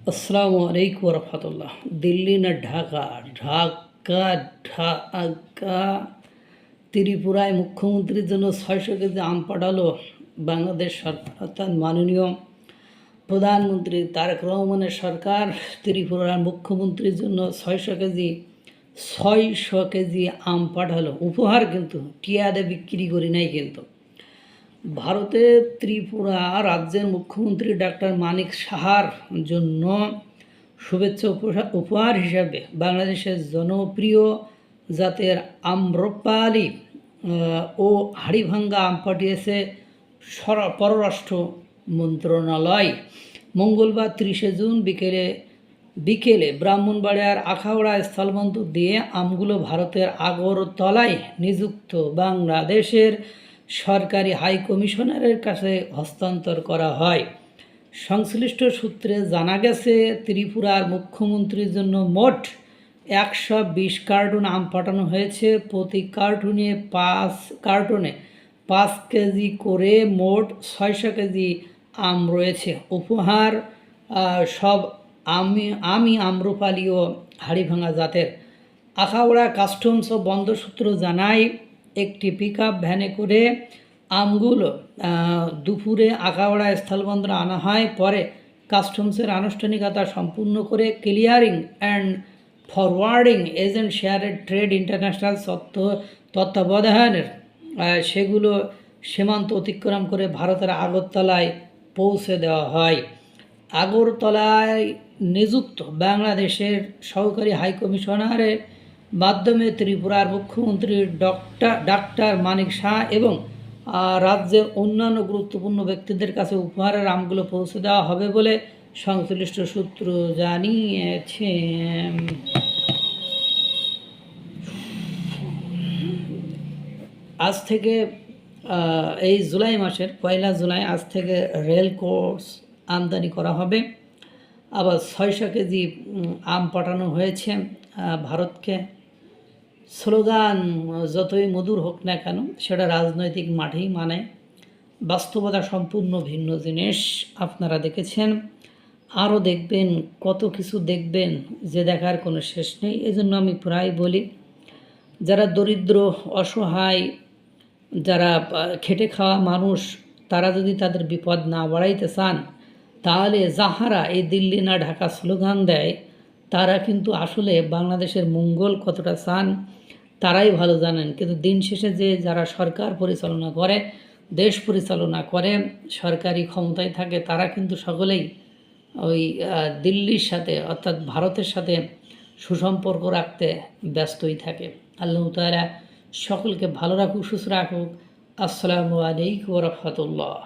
আসসালামু আলাইকুম রহমতুল্লাহ। দিল্লি না ঢাকা? ঢাকা ঢাকা ত্রিপুরায় মুখ্যমন্ত্রীর জন্য 600 কেজি আম পাঠালো বাংলাদেশ সরকার, অর্থাৎ মাননীয় প্রধানমন্ত্রী তারেক রহমানের সরকার ত্রিপুরার মুখ্যমন্ত্রীর জন্য 600 কেজি আম পাঠালো উপহার। কিন্তু টিয়াদে বিক্রি করি নাই। কিন্তু ভারতের ত্রিপুরা রাজ্যের মুখ্যমন্ত্রী ডাক্তার মানিক সাহার জন্য শুভেচ্ছা উপহার হিসাবে বাংলাদেশের জনপ্রিয় জাতের আম্রপালি ও হাড়িভাঙ্গা আম পাঠিয়েছে পররাষ্ট্র মন্ত্রণালয়। মঙ্গলবার 30 জুন বিকেলে ব্রাহ্মণবাড়িয়ার আখাউড়া স্থলবন্দর দিয়ে আমগুলো ভারতের আগরতলায় নিযুক্ত বাংলাদেশের সরকারি হাই কমিশনারের কাছে হস্তান্তর করা হয়। সংশ্লিষ্ট সূত্রে জানা গেছে, ত্রিপুরার মুখ্যমন্ত্রীর জন্য মোট 120 কার্টুন আম পাঠানো হয়েছে। প্রতি কার্টুনে 5 কেজি করে মোট 600 কেজি আম রয়েছে। উপহার সব আমি আম্রপালি ও হাড়িভাঙা জাতের। আখাউড়া কাস্টমস ও বন্দর সূত্র জানায়, একটি পিকআপ ভ্যানে করে আমগুলো দুপুরে আখাউড়া স্থলবন্দরে আনা হয়। পরে কাস্টমসের আনুষ্ঠানিকতা সম্পূর্ণ করে ক্লিয়ারিং অ্যান্ড ফরওয়ার্ডিং এজেন্ট শেয়ারের ট্রেড ইন্টারন্যাশনাল তত্ত্বাবধানের সেগুলো সীমান্ত অতিক্রম করে ভারতের আগরতলায় পৌঁছে দেওয়া হয়। আগরতলায় নিযুক্ত বাংলাদেশের সহকারী হাইকমিশনারের মাধ্যমে ত্রিপুরার মুখ্যমন্ত্রী ডাক্তার মানিক শাহ এবং রাজ্যের অন্যান্য গুরুত্বপূর্ণ ব্যক্তিদের কাছে উপহারের আমগুলো পৌঁছে দেওয়া হবে বলে সংশ্লিষ্ট সূত্র জানিয়েছে। আজ থেকে এই জুলাই মাসের 1 জুলাই আজ থেকে রেল কোচ আমদানি করা হবে। আবার 600 কেজি আম পাঠানো হয়েছে ভারতকে। স্লোগান যতই মধুর হোক না কেন, সেটা রাজনৈতিক মাঠেই মানে। বাস্তবতা সম্পূর্ণ ভিন্ন জিনিস। আপনারা দেখেছেন, আরও দেখবেন, কত কিছু দেখবেন যে দেখার কোনো শেষ নেই। এজন্য আমি প্রায় বলি, যারা দরিদ্র অসহায়, যারা খেটে খাওয়া মানুষ, তারা যদি তাদের বিপদ না বাড়াইতে চান, তাহলে যাহারা এই দিল্লি না ঢাকা স্লোগান দেয়, তারা কিন্তু আসলে বাংলাদেশের মঙ্গল কতটা চান তারাই ভালো জানেন। কিন্তু দিন শেষে যে যারা সরকার পরিচালনা করে, দেশ পরিচালনা করে, সরকারি ক্ষমতায় থাকে, তারা কিন্তু সকলেই ওই দিল্লির সাথে, অর্থাৎ ভারতের সাথে সুসম্পর্ক রাখতে ব্যস্তই থাকে। আল্লাহ তাআলা সকলকে ভালো রাখুক, সুস্থ রাখুক। আসসালামু আলাইকুম ওয়া রাহমাতুল্লাহ।